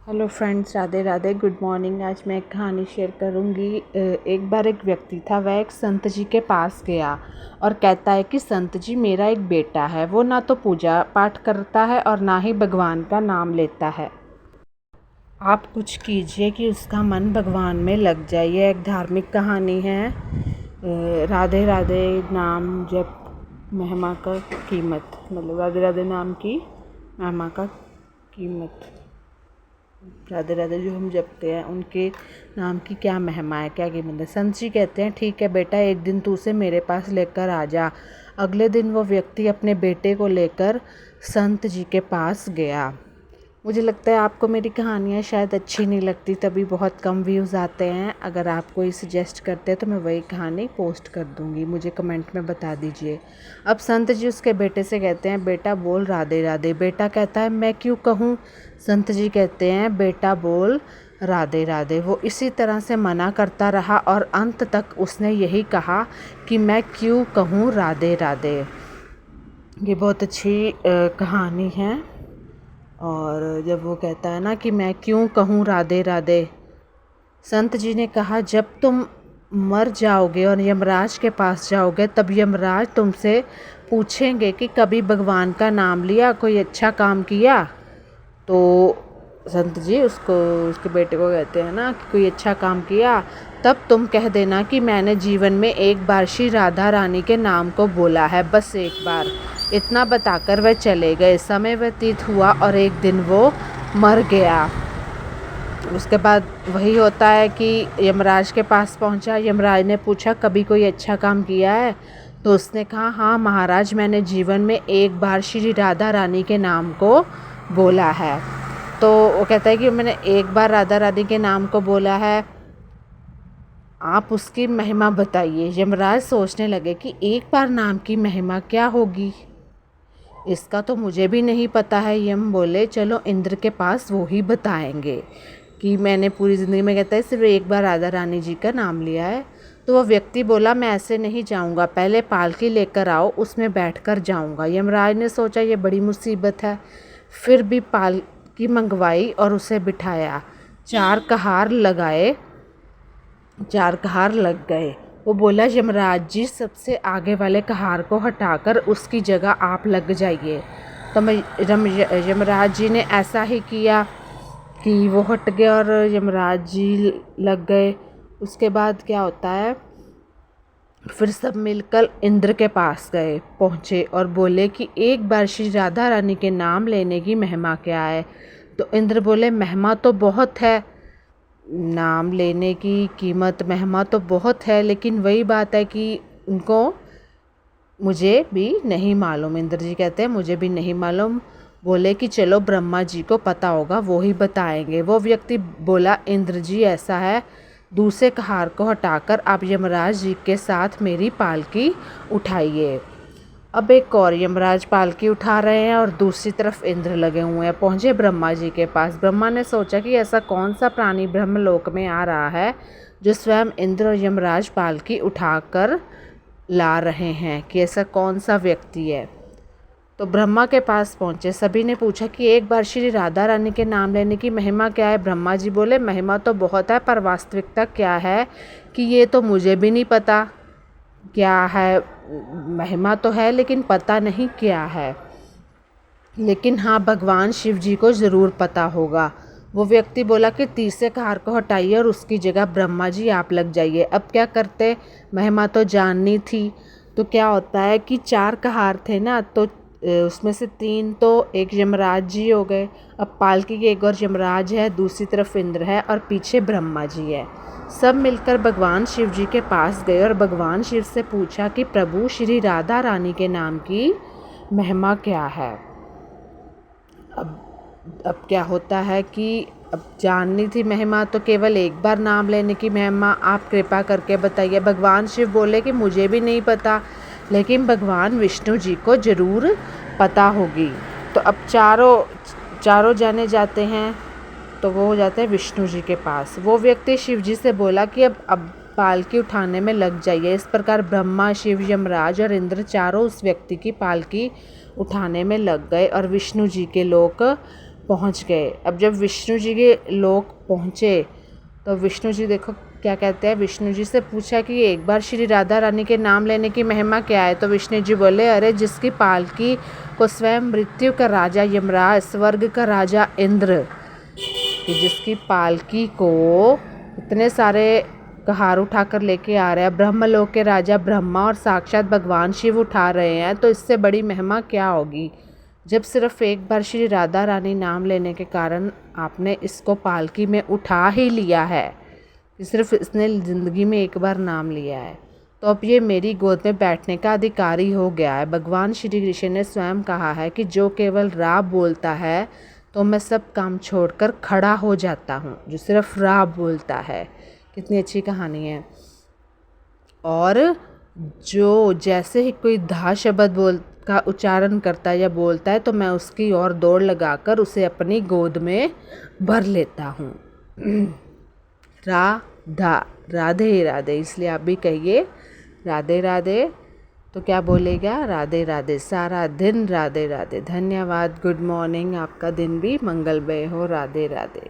Hello friends, Radhe Radhe, good morning. आज मैं एक कहानी शेयर करूंगी। एक बार एक व्यक्ति था, वह एक संत जी के पास गया और कहता है कि संत जी, मेरा एक बेटा है, वो ना तो पूजा पाठ करता है और ना ही भगवान का नाम लेता है। आप कुछ कीजिए कि उसका मन भगवान में लग जाए। ये एक धार्मिक कहानी है। राधे राधे नाम जप महिमा का कीमत, मतलब राधे राधे नाम की महिमा का कीमत। राधे राधे जो हम जपते हैं उनके नाम की क्या महिमा है, क्या कीमत है। संत जी कहते हैं, ठीक है बेटा, एक दिन तू उसे मेरे पास लेकर आ जा। अगले दिन वो व्यक्ति अपने बेटे को लेकर संत जी के पास गया। मुझे लगता है आपको मेरी कहानियाँ शायद अच्छी नहीं लगती, तभी बहुत कम व्यूज़ आते हैं। अगर आप कोई सजेस्ट करते हैं तो मैं वही कहानी पोस्ट कर दूँगी, मुझे कमेंट में बता दीजिए। अब संत जी उसके बेटे से कहते हैं, बेटा बोल राधे राधे। बेटा कहता है, मैं क्यों कहूँ। संत जी कहते हैं, बेटा बोल राधे राधे। वो इसी तरह से मना करता रहा और अंत तक उसने यही कहा कि मैं क्यों कहूँ राधे राधे। ये बहुत अच्छी कहानी है। और जब वो कहता है ना कि मैं क्यों कहूँ राधे राधे, संत जी ने कहा, जब तुम मर जाओगे और यमराज के पास जाओगे, तब यमराज तुमसे पूछेंगे कि कभी भगवान का नाम लिया, कोई अच्छा काम किया। तो संत जी उसके बेटे को कहते हैं ना कि कोई अच्छा काम किया, तब तुम कह देना कि मैंने जीवन में एक बार श्री राधा रानी के नाम को बोला है, बस एक बार। इतना बताकर वह चले गए। समय व्यतीत हुआ और एक दिन वो मर गया। उसके बाद वही होता है कि यमराज के पास पहुंचा। यमराज ने पूछा, कभी कोई अच्छा काम किया है। तो उसने कहा, हाँ महाराज, मैंने जीवन में एक बार श्री राधा रानी के नाम को बोला है। तो वो कहता है कि मैंने एक बार राधा रानी के नाम को बोला है, आप उसकी महिमा बताइए। यमराज सोचने लगे कि एक बार नाम की महिमा क्या होगी, इसका तो मुझे भी नहीं पता है। यम बोले, चलो इंद्र के पास, वो ही बताएंगे कि मैंने पूरी ज़िंदगी में, कहता है, सिर्फ एक बार राधा रानी जी का नाम लिया है। तो वह व्यक्ति बोला, मैं ऐसे नहीं जाऊंगा, पहले पालकी लेकर आओ, उसमें बैठकर जाऊंगा। यमराज ने सोचा ये बड़ी मुसीबत है, फिर भी पालकी मंगवाई और उसे बिठाया। 4 कहार लग गए। वो बोला, यमराज जी, सबसे आगे वाले कहार को हटाकर उसकी जगह आप लग जाइए। तो यमराज जी ने ऐसा ही किया कि वो हट गए और यमराज जी लग गए। उसके बाद क्या होता है, फिर सब मिलकर इंद्र के पास पहुँचे और बोले कि एक बार श्री राधा रानी के नाम लेने की महिमा क्या है। तो इंद्र बोले, महिमा तो बहुत है, नाम लेने की कीमत महिमा तो बहुत है, लेकिन वही बात है कि उनको मुझे भी नहीं मालूम। इंद्र जी कहते हैं, मुझे भी नहीं मालूम। बोले कि चलो ब्रह्मा जी को पता होगा, वो ही बताएंगे। वो व्यक्ति बोला, इंद्र जी ऐसा है, दूसरे कहार को हटाकर आप यमराज जी के साथ मेरी पालकी उठाइए। अब एक और यमराज पालकी उठा रहे हैं और दूसरी तरफ इंद्र लगे हुए हैं। पहुँचे ब्रह्मा जी के पास। ब्रह्मा ने सोचा कि ऐसा कौन सा प्राणी ब्रह्मलोक में आ रहा है जो स्वयं इंद्र और यमराज पालकी उठाकर ला रहे हैं, कि ऐसा कौन सा व्यक्ति है। तो ब्रह्मा के पास पहुँचे। सभी ने पूछा कि एक बार श्री राधा रानी के नाम लेने की महिमा क्या है। ब्रह्मा जी बोले, महिमा तो बहुत है, पर वास्तविकता क्या है कि ये तो मुझे भी नहीं पता क्या है। महिमा तो है लेकिन पता नहीं क्या है, लेकिन हाँ, भगवान शिव जी को ज़रूर पता होगा। वो व्यक्ति बोला कि तीसरे कहार को हटाइए और उसकी जगह ब्रह्मा जी आप लग जाइए। अब क्या करते, महिमा तो जाननी थी। तो क्या होता है कि 4 कहार थे ना, तो उसमें से 3 तो एक यमराज जी हो गए। अब पालकी की एक और यमराज है, दूसरी तरफ इंद्र है और पीछे ब्रह्मा जी है। सब मिलकर भगवान शिव जी के पास गए और भगवान शिव से पूछा कि प्रभु, श्री राधा रानी के नाम की महिमा क्या है। अब क्या होता है कि अब जाननी थी महिमा, तो केवल एक बार नाम लेने की महिमा, आप कृपा करके बताइए। भगवान शिव बोले कि मुझे भी नहीं पता, लेकिन भगवान विष्णु जी को ज़रूर पता होगी। तो अब चारों जाने जाते हैं, तो वो हो जाते हैं विष्णु जी के पास। वो व्यक्ति शिव जी से बोला कि अब पालकी उठाने में लग जाइए। इस प्रकार ब्रह्मा, शिव, यमराज और इंद्र चारों उस व्यक्ति की पालकी उठाने में लग गए और विष्णु जी के लोक पहुंच गए। अब जब विष्णु जी के लोग पहुंचे तो विष्णु जी देखो क्या कहते हैं, विष्णु जी से पूछा कि एक बार श्री राधा रानी के नाम लेने की महिमा क्या है। तो विष्णु जी बोले, अरे जिसकी पालकी को स्वयं मृत्यु का राजा यमराज, स्वर्ग का राजा इंद्र, कि जिसकी पालकी को इतने सारे कहार उठाकर लेके आ रहे हैं, ब्रह्मलोक के राजा ब्रह्मा और साक्षात भगवान शिव उठा रहे हैं, तो इससे बड़ी महिमा क्या होगी। जब सिर्फ एक बार श्री राधा रानी नाम लेने के कारण आपने इसको पालकी में उठा ही लिया है, सिर्फ इसने ज़िंदगी में एक बार नाम लिया है, तो अब ये मेरी गोद में बैठने का अधिकारी हो गया है। भगवान श्री कृष्ण ने स्वयं कहा है कि जो केवल रा बोलता है तो मैं सब काम छोड़कर खड़ा हो जाता हूँ, जो सिर्फ रा बोलता है। कितनी अच्छी कहानी है। और जो जैसे ही कोई धा शब्द का उच्चारण करता है या बोलता है तो मैं उसकी ओर दौड़ लगाकर उसे अपनी गोद में भर लेता हूँ। राधा, राधे राधे, इसलिए आप भी कहिए राधे राधे। तो क्या बोलेगा, राधे राधे, सारा दिन राधे राधे। धन्यवाद, गुड मॉर्निंग, आपका दिन भी मंगलमय हो। राधे राधे।